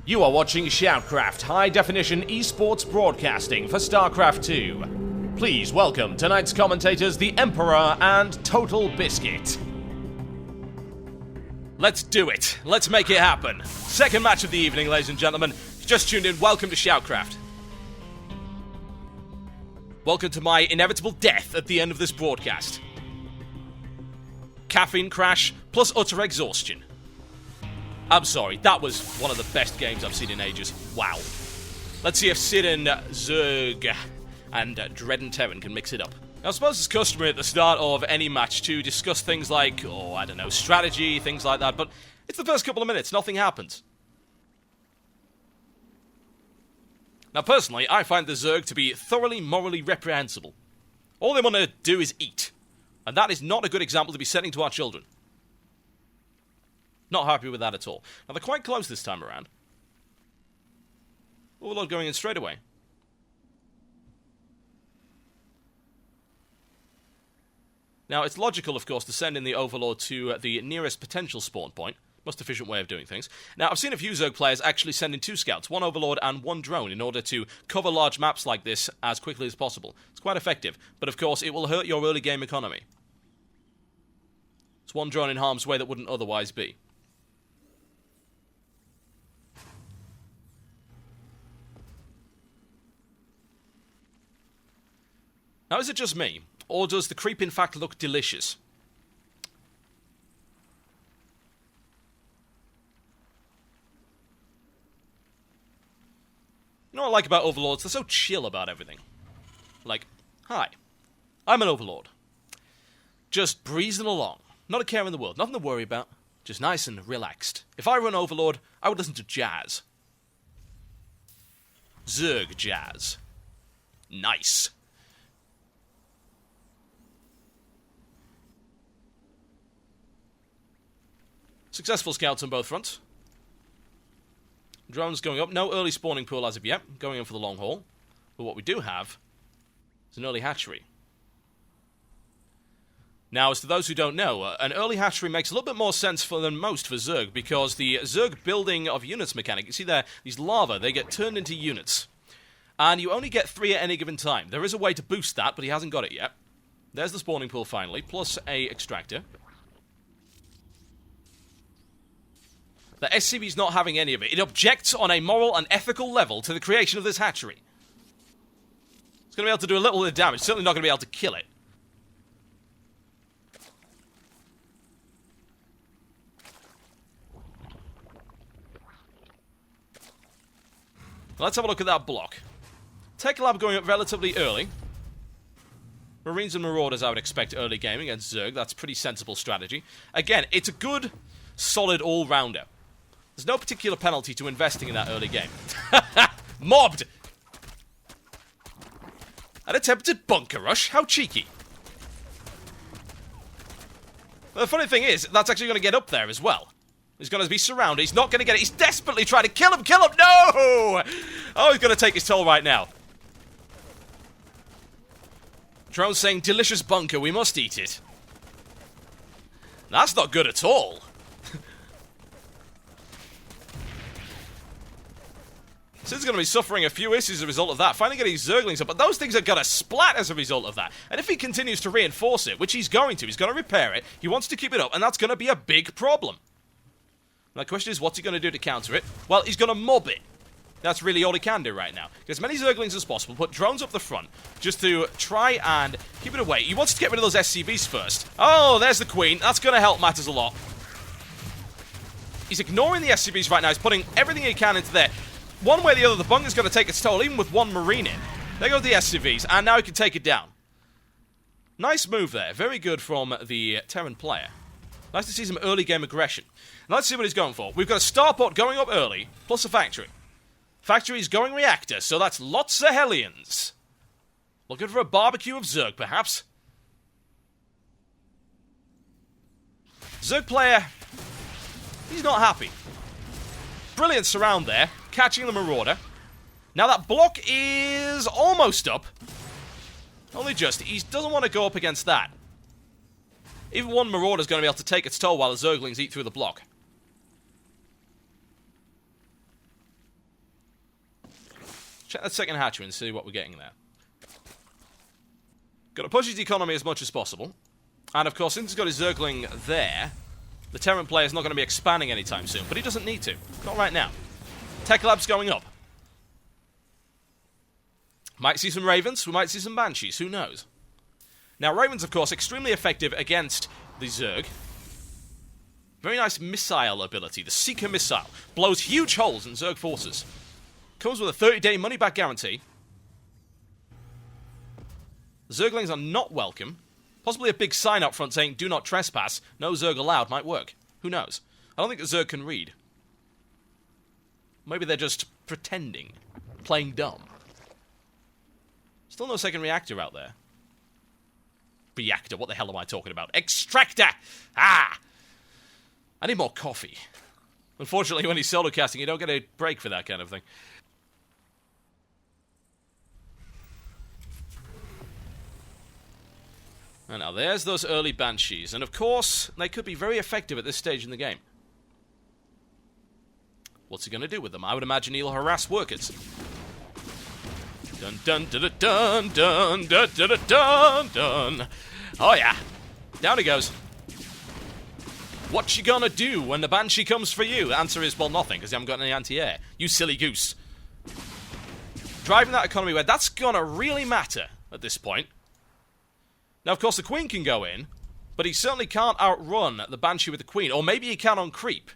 You are watching SHOUTcraft, high-definition esports broadcasting for Starcraft 2. Please welcome tonight's commentators, the Emperor and TotalBiscuit. Let's do it. Let's make it happen. Second match of the evening, ladies and gentlemen. Just tuned in, welcome to SHOUTcraft. Welcome to my inevitable death at the end of this broadcast. Caffeine crash, plus utter exhaustion. I'm sorry, that was one of the best games I've seen in ages. Wow. Let's see if Sid and Zerg and Dread and Terran can mix it up. Now, I suppose it's customary at the start of any match to discuss things like, I don't know, strategy, things like that, but it's the first couple of minutes, nothing happens. Now, personally, I find the Zerg to be thoroughly morally reprehensible. All they want to do is eat, and that is not a good example to be setting to our children. Not happy with that at all. Now, they're quite close this time around. Overlord going in straight away. Now, it's logical, of course, to send in the Overlord to the nearest potential spawn point. Most efficient way of doing things. Now, I've seen a few Zerg players actually send in 2 scouts, 1 Overlord and 1 drone, in order to cover large maps like this as quickly as possible. It's quite effective, but of course, it will hurt your early game economy. It's 1 drone in harm's way that wouldn't otherwise be. Now, is it just me, or does the creep in fact look delicious? You know what I like about Overlords? They're so chill about everything. Like, hi, I'm an Overlord. Just breezing along. Not a care in the world, nothing to worry about. Just nice and relaxed. If I were an Overlord, I would listen to jazz. Zerg jazz. Nice. Successful scouts on both fronts. Drones going up. No early spawning pool as of yet. Going in for the long haul. But what we do have is an early hatchery. Now, as to those who don't know, an early hatchery makes a little bit more sense than most for Zerg, because the Zerg building of units mechanic, you see there, these larvae, they get turned into units. And you only get 3 at any given time. There is a way to boost that, but he hasn't got it yet. There's the spawning pool finally, plus a extractor. The SCV's not having any of it. It objects on a moral and ethical level to the creation of this hatchery. It's going to be able to do a little bit of damage. Certainly not going to be able to kill it. Let's have a look at that block. Tech Lab going up relatively early. Marines and Marauders, I would expect early game against Zerg. That's pretty sensible strategy. Again, it's a good, solid all-rounder. There's no particular penalty to investing in that early game. Mobbed! An attempted bunker rush? How cheeky. The funny thing is, that's actually going to get up there as well. He's going to be surrounded. He's not going to get it. He's desperately trying to kill him! Kill him! No! Oh, he's going to take his toll right now. Drone's saying, delicious bunker, we must eat it. That's not good at all. Sid's going to be suffering a few issues as a result of that. Finally getting Zerglings up, but those things are going to splat as a result of that. And if he continues to reinforce it, which he's going to repair it, he wants to keep it up, and that's going to be a big problem. Now the question is, what's he going to do to counter it? Well, he's going to mob it. That's really all he can do right now. Get as many Zerglings as possible, put drones up the front, just to try and keep it away. He wants to get rid of those SCVs first. Oh, there's the Queen. That's going to help matters a lot. He's ignoring the SCVs right now. He's putting everything he can into there. One way or the other, the bunker's going to take its toll, even with 1 Marine in. There goes the SCVs, and now he can take it down. Nice move there. Very good from the Terran player. Nice to see some early game aggression. Now let's see what he's going for. We've got a starport going up early, plus a factory. Factory's going reactor, so that's lots of Hellions. Looking for a barbecue of Zerg, perhaps. Zerg player, he's not happy. Brilliant surround there, catching the Marauder. Now that block is almost up. Only just. He doesn't want to go up against that. Even one Marauder's going to be able to take its toll while the Zerglings eat through the block. Check that second hatchery and see what we're getting there. Got to push his economy as much as possible. And of course, since he's got his Zergling there, the Terran player is not going to be expanding anytime soon. But he doesn't need to. Not right now. Tech Lab's going up. Might see some Ravens. We might see some Banshees. Who knows? Now, Ravens, of course, extremely effective against the Zerg. Very nice missile ability. The Seeker Missile. Blows huge holes in Zerg forces. Comes with a 30-day money-back guarantee. The Zerglings are not welcome. Possibly a big sign up front saying, do not trespass. No Zerg allowed might work. Who knows? I don't think the Zerg can read. Maybe they're just pretending. Playing dumb. Still no second reactor out there. Reactor, what the hell am I talking about? Extractor! Ah! I need more coffee. Unfortunately, when he's solo casting, you don't get a break for that kind of thing. And now there's those early Banshees. And of course, they could be very effective at this stage in the game. What's he going to do with them? I would imagine he'll harass workers. Dun dun dun dun dun dun dun dun dun. Oh yeah. Down he goes. What you gonna do when the Banshee comes for you? The answer is, well, nothing, because you haven't got any anti-air. You silly goose. Driving that economy where that's gonna really matter at this point. Now, of course, the Queen can go in, but he certainly can't outrun the Banshee with the Queen. Or maybe he can on creep.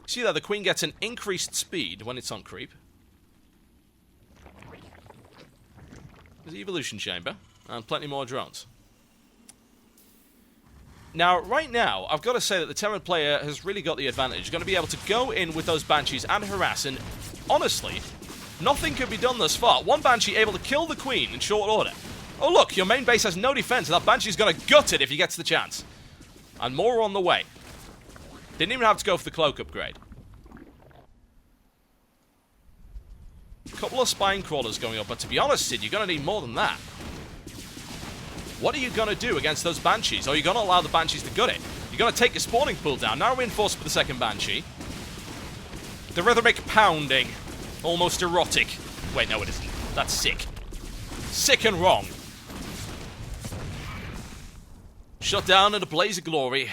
See there, the Queen gets an increased speed when it's on creep. There's the Evolution Chamber, and plenty more drones. Now, right now, I've got to say that the Terran player has really got the advantage. He's going to be able to go in with those Banshees and harass, and honestly, nothing could be done thus far. One Banshee able to kill the Queen in short order. Oh look, your main base has no defense, and that Banshee's going to gut it if he gets the chance. And more on the way. Didn't even have to go for the cloak upgrade. A couple of spine crawlers going up, but to be honest, Sid, you're going to need more than that. What are you going to do against those Banshees? Or are you going to allow the Banshees to gut it? You're going to take your spawning pool down. Now reinforced with the second Banshee. The rhythmic pounding. Almost erotic. Wait, no it isn't. That's sick. Sick and wrong. Shut down in a blaze of glory.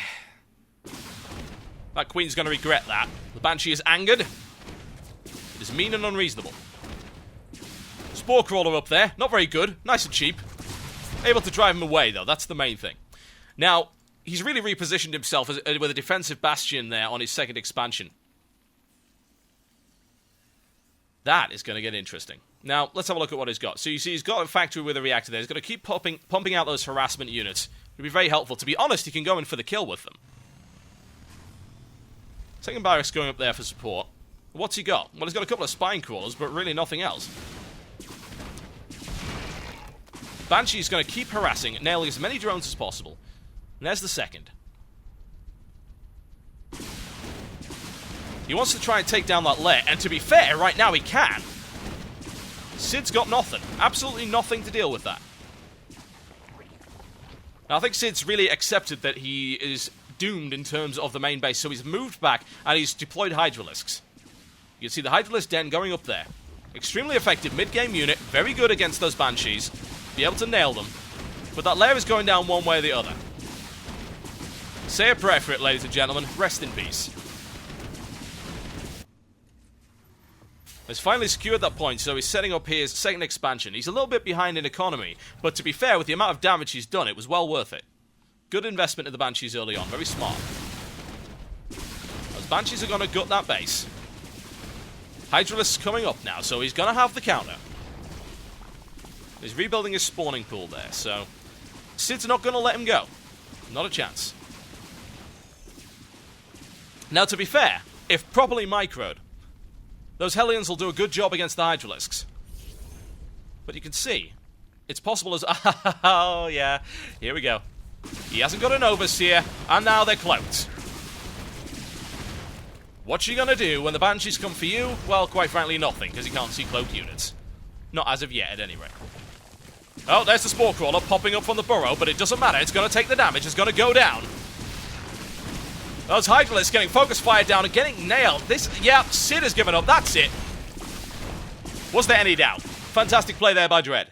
That Queen's going to regret that. The Banshee is angered. It is mean and unreasonable. Spore crawler up there. Not very good. Nice and cheap. Able to drive him away, though. That's the main thing. Now, he's really repositioned himself with a defensive bastion there on his second expansion. That is going to get interesting. Now, let's have a look at what he's got. So you see he's got a factory with a reactor there. He's going to keep pumping out those harassment units. It'll be very helpful. To be honest, he can go in for the kill with them. Second barracks going up there for support. What's he got? Well, he's got a couple of spine crawlers, but really nothing else. Banshee's going to keep harassing, nailing as many drones as possible. And there's the second. He wants to try and take down that lair, and to be fair, right now he can. Sid's got nothing. Absolutely nothing to deal with that. Now, I think Sid's really accepted that he is doomed in terms of the main base, so he's moved back, and he's deployed Hydralisks. You can see the Hydralisk Den going up there. Extremely effective mid-game unit, very good against those Banshees. Be able to nail them. But that lair is going down one way or the other. Say a prayer for it, ladies and gentlemen. Rest in peace. He's finally secured that point, so he's setting up his second expansion. He's a little bit behind in economy, but to be fair, with the amount of damage he's done, it was well worth it. Good investment in the Banshees early on. Very smart. Those Banshees are going to gut that base. Hydralisk's coming up now, so he's going to have the counter. He's rebuilding his spawning pool there, so Sid's not going to let him go. Not a chance. Now, to be fair, if properly microed, those Hellions will do a good job against the Hydralisks. But you can see, it's possible as... Oh, yeah, here we go. He hasn't got an overseer, and now they're cloaked. What you gonna do when the Banshees come for you? Well, quite frankly, nothing, because you can't see cloaked units. Not as of yet, at any rate. Oh, there's the Spore Crawler popping up from the burrow, but it doesn't matter. It's going to take the damage. It's going to go down. Those Hydralisks getting focus fired down and getting nailed. Yeah, Sid has given up. That's it. Was there any doubt? Fantastic play there by Dread.